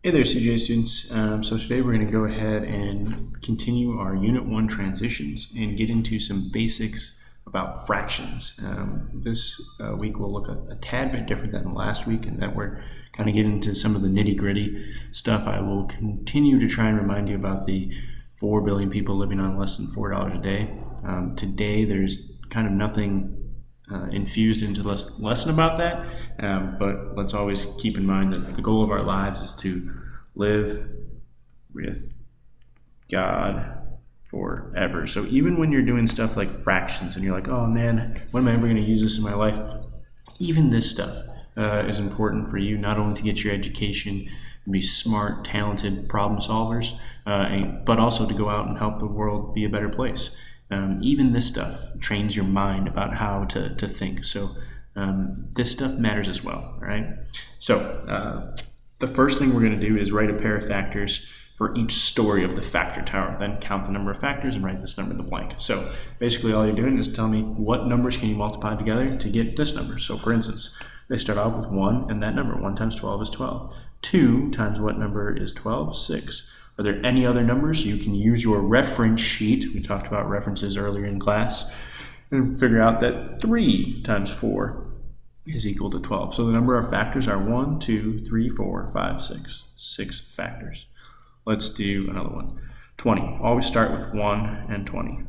Hey there, CJ students. So today we're going to go ahead and continue our Unit 1 transitions and get into some basics about fractions. This week we'll look a tad bit different than last week in that we're kind of getting into some of the nitty-gritty stuff. I will continue to try and remind you about the 4 billion people living on less than $4 a day. Today there's kind of nothing infused into the lesson about that, but let's always keep in mind that the goal of our lives is to live with God forever. So even when you're doing stuff like fractions and you're like, oh man, when am I ever going to use this in my life? Even this stuff is important for you, not only to get your education and be smart, talented problem solvers, but also to go out and help the world be a better place. Even this stuff trains your mind about how to think. So this stuff matters as well, all right? So the first thing we're going to do is write a pair of factors for each story of the factor tower. Then count the number of factors and write this number in the blank. So basically all you're doing is tell me what numbers can you multiply together to get this number. So for instance, they start off with 1 and that number. 1 times 12 is 12. 2 times what number is 12? 6. Are there any other numbers? You can use your reference sheet. We talked about references earlier in class. And figure out that 3 times 4 is equal to 12. So the number of factors are 1, 2, 3, 4, 5, 6. 6 factors. Let's do another one. 20. Always start with 1 and 20.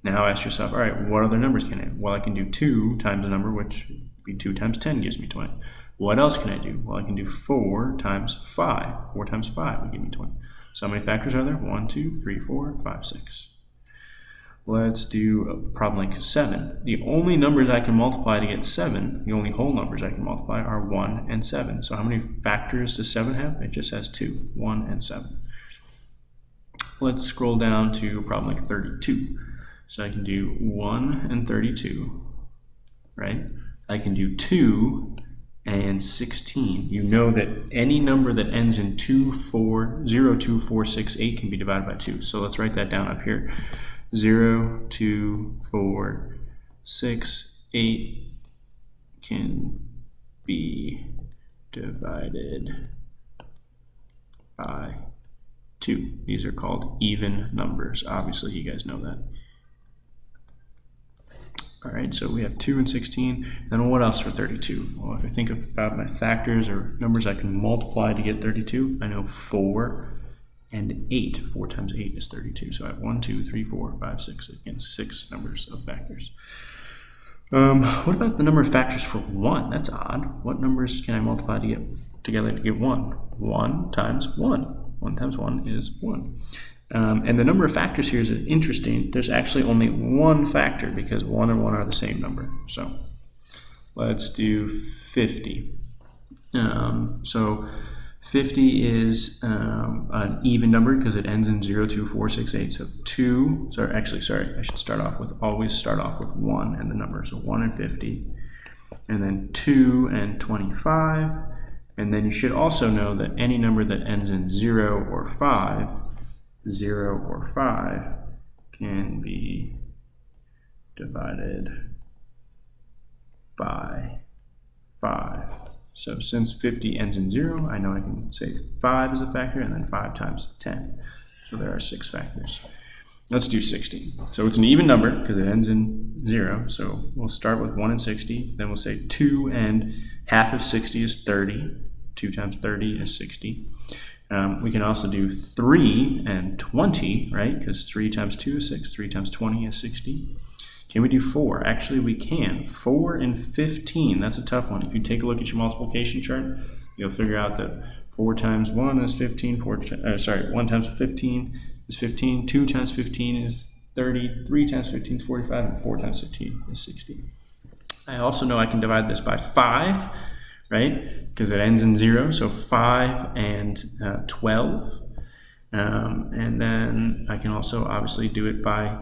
Now ask yourself, all right, what other numbers can I do? Well, I can do 2 times a number, which would be 2 times 10 gives me 20. What else can I do? Well, I can do 4 times 5. 4 times 5 would give me 20. So how many factors are there? 1, 2, 3, 4, 5, 6. Let's do a problem like 7. The only numbers I can multiply to get 7, the only whole numbers I can multiply are 1 and 7. So how many factors does 7 have? It just has 2, 1 and 7. Let's scroll down to a problem like 32. So I can do 1 and 32, right? I can do 2 and 16. You know that any number that ends in 2, 4, 0, 2, 4, 6, 8 can be divided by 2. So let's write that down up here. 0, 2, 4, 6, 8 can be divided by 2. These are called even numbers. Obviously, you guys know that. All right, so we have 2 and 16. Then what else for 32? Well, if I think about my factors or numbers I can multiply to get 32, I know 4 and 8. 4 times 8 is 32. So I have 1, 2, 3, 4, 5, 6. Again, 6 numbers of factors. What about the number of factors for 1? That's odd. What numbers can I multiply to get together to get 1? 1 times 1. 1 times 1 is 1. And the number of factors here is interesting. There's actually only one factor because 1 and 1 are the same number. So let's do 50. So 50 is an even number because it ends in 0, 2, 4, 6, 8. So 2, I should always start off with 1 and the number. So 1 and 50. And then 2 and 25. And then you should also know that any number that ends in 0 or 5 can be divided by 5. So since 50 ends in 0, I know I can say 5 is a factor and then 5 times 10. So there are 6 factors. Let's do 60. So it's an even number because it ends in 0. So we'll start with 1 and 60. Then we'll say 2 and half of 60 is 30. 2 times 30 is 60. We can also do 3 and 20, right? Because 3 times 2 is 6. 3 times 20 is 60. Can we do 4? Actually, we can. 4 and 15. That's a tough one. If you take a look at your multiplication chart, you'll figure out that 4 times 1 is 15. 1 times 15 is 15. 2 times 15 is 30. 3 times 15 is 45. And 4 times 15 is 60. I also know I can divide this by 5. Right? Because it ends in 0, so 5 and 12. And then I can also obviously do it by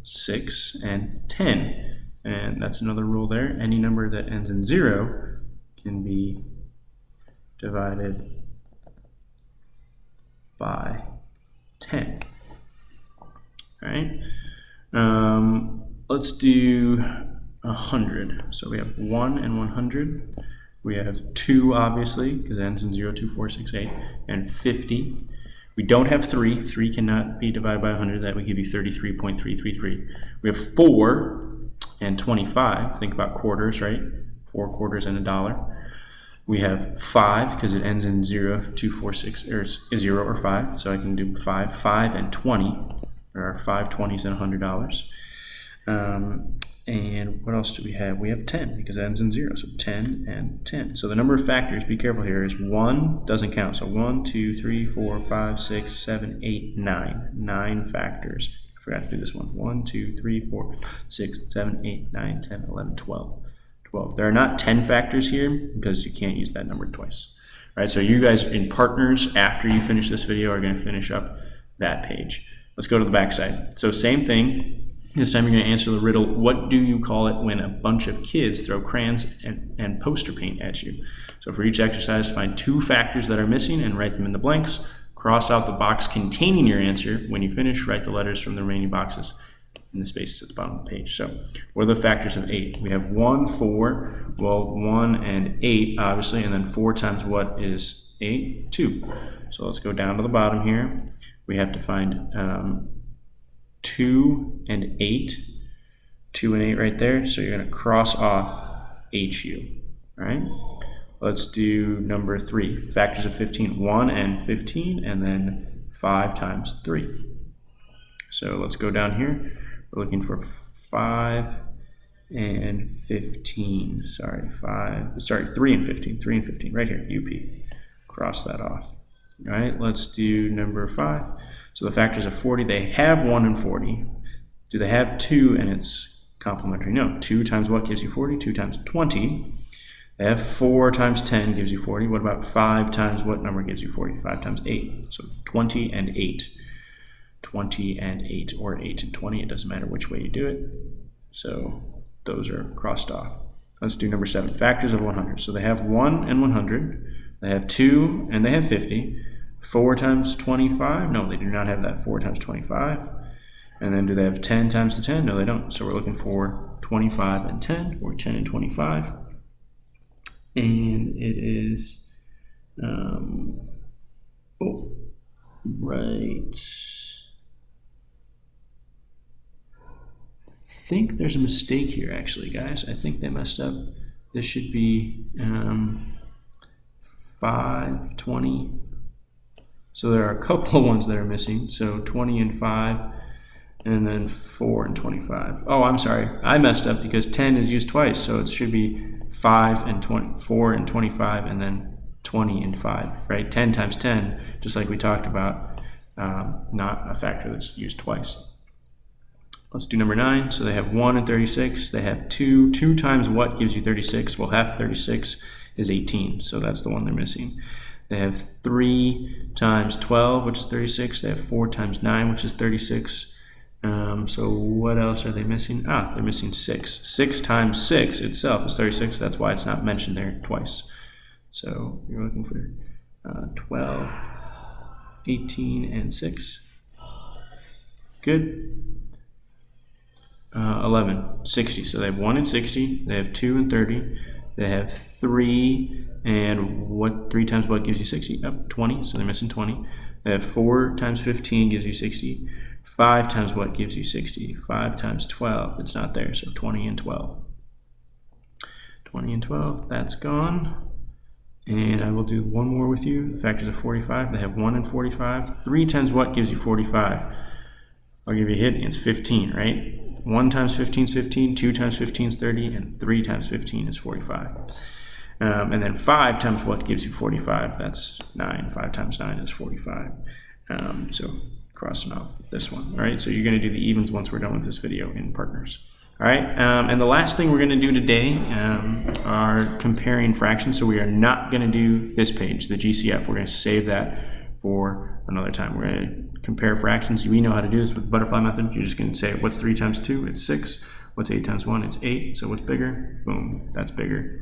6 and 10. And that's another rule there. Any number that ends in 0 can be divided by 10. All right? Let's do 100. So we have 1 and 100. We have 2, obviously, because it ends in 0, 2, 4, 6, 8, and 50. We don't have 3. 3 cannot be divided by 100. That would give you 33.333. We have 4 and 25. Think about quarters, right? 4 quarters and $1. We have 5 because it ends in 0, 2, 4, 6, or 0 or 5. So I can do 5. 5 and 20. There are 5 20s and $100. And what else do we have? We have 10 because it ends in 0. So 10 and 10. So the number of factors, be careful here, is 1 doesn't count. So 1, 2, 3, 4, 5, 6, 7, 8, 9. 9 factors. I forgot to do this one. 1, 2, 3, 4, 6, 7, 8, 9, 10, 11, 12. 12. There are not 10 factors here because you can't use that number twice. All right, so you guys in partners, after you finish this video, are going to finish up that page. Let's go to the back side. So same thing. This time you're going to answer the riddle, what do you call it when a bunch of kids throw crayons and poster paint at you? So for each exercise, find 2 factors that are missing and write them in the blanks. Cross out the box containing your answer. When you finish, write the letters from the remaining boxes in the spaces at the bottom of the page. So what are the factors of 8? We have 1, 4, well, 1 and 8, obviously, and then 4 times what is 8? 2. So let's go down to the bottom here. We have to find 2 and 8. 2 and 8 right there. So you're going to cross off HU. All right. Let's do number 3. Factors of 15. 1 and 15, and then 5 times 3. So let's go down here. We're looking for 5 and 15. 3 and 15. 3 and 15. Right here. UP. Cross that off. All right. Let's do number 5. So the factors of 40, they have 1 and 40. Do they have 2 and it's complementary? No. 2 times what gives you 40? 2 times 20. They have 4 times 10 gives you 40. What about 5 times what number gives you 40? 5 times 8. So 20 and 8. 20 and 8, or 8 and 20. It doesn't matter which way you do it. So those are crossed off. Let's do number 7. Factors of 100. So they have 1 and 100. They have 2 and they have 50. 4 times 25? No, they do not have that. 4 times 25. And then do they have 10 times the 10? No, they don't. So we're looking for 25 and 10, or 10 and 25. And it is, right. I think there's a mistake here, actually, guys. I think they messed up. This should be 5, 20. So there are a couple of ones that are missing. So 20 and 5, and then 4 and 25. Oh, I'm sorry. I messed up because 10 is used twice. So it should be 5 and 20, 4 and 25, and then 20 and 5, right? 10 times 10, just like we talked about, not a factor that's used twice. Let's do number 9. So they have 1 and 36. They have 2. 2 times what gives you 36? Well, half 36 is 18. So that's the one they're missing. They have 3 times 12, which is 36. They have 4 times 9, which is 36. So what else are they missing? They're missing 6. 6 times 6 itself is 36. That's why it's not mentioned there twice. So you're looking for 12, 18, and 6. Good. 11, 60. So they have 1 and 60. They have 2 and 30. They have 3, and what? 3 times what gives you 60? 20. So they're missing 20. They have 4 times 15 gives you 60. 5 times what gives you 60? 5 times 12. It's not there. So 20 and 12. 20 and 12. That's gone. And I will do one more with you. The factors of 45. They have 1 and 45. 3 times what gives you 45? I'll give you a hint. It's 15, right? 1 times 15 is 15, 2 times 15 is 30, and 3 times 15 is 45. And then 5 times what gives you 45? That's 9. 5 times 9 is 45. So crossing off this one. All right, so you're going to do the evens once we're done with this video in partners. All right, and the last thing we're going to do today are comparing fractions. So we are not going to do this page, the GCF. We're going to save that for another time. We're going to compare fractions. We know how to do this with the butterfly method. You're just going to say, what's 3 times 2? It's 6. What's 8 times 1? It's 8. So what's bigger? Boom, that's bigger.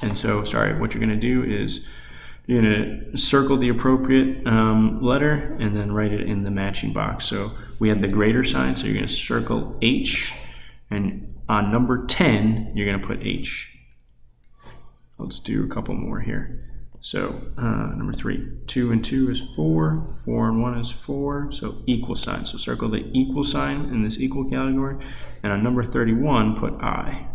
And so, what you're going to do is you're going to circle the appropriate letter and then write it in the matching box. So we had the greater sign, so you're going to circle H, and on number 10, you're going to put H. Let's do a couple more here. So number 3, 2 and 2 is 4, 4 and 1 is 4, so equal sign. So circle the equal sign in this equal category, and on number 31, put I.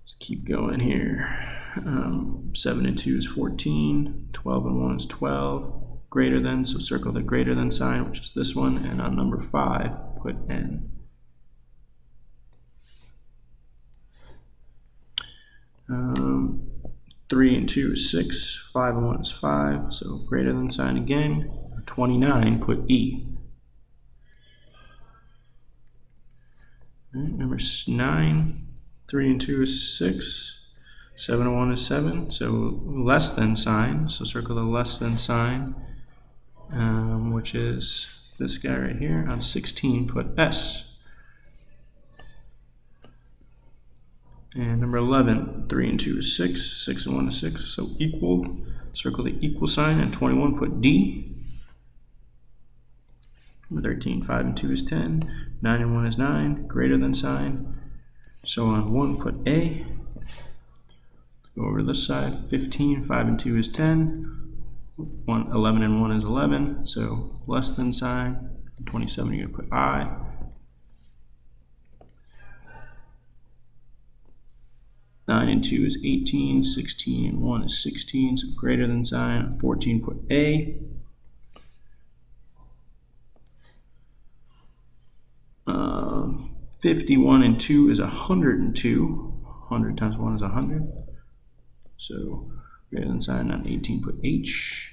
Let's keep going here. 7 and 2 is 14, 12 and 1 is 12, greater than, so circle the greater than sign, which is this one, and on number 5, put N. 3 and 2 is 6, 5 and 1 is 5, so greater than sign again. 29, put E. All right, number 9, 3 and 2 is 6, 7 and 1 is 7, so less than sign, so circle the less than sign, which is this guy right here. On 16, put S. And number 11, 3 and 2 is 6, 6 and 1 is 6, so equal. Circle the equal sign, and 21, put D. Number 13, 5 and 2 is 10, 9 and 1 is 9, greater than sign. So on 1, put A. Go over to this side, 15, 5 and 2 is 10, 11 and 1 is 11, so less than sign. 27, you're going to put I. Nine and 2 is 18, 16 and 1 is 16, so greater than sign. 14, put A. Uh, 51 and 2 is 102. 100 times 1 is 100. So greater than sign. On 18, put H.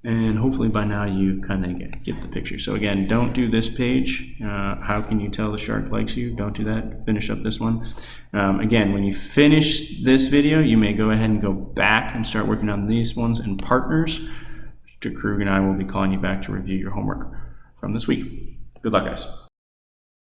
And hopefully by now you kind of get the picture. So again, don't do this page. How can you tell the shark likes you? Don't do that. Finish up this one. Again, when you finish this video, you may go ahead and go back and start working on these ones in partners. Mr. Krug and I will be calling you back to review your homework from this week. Good luck, guys.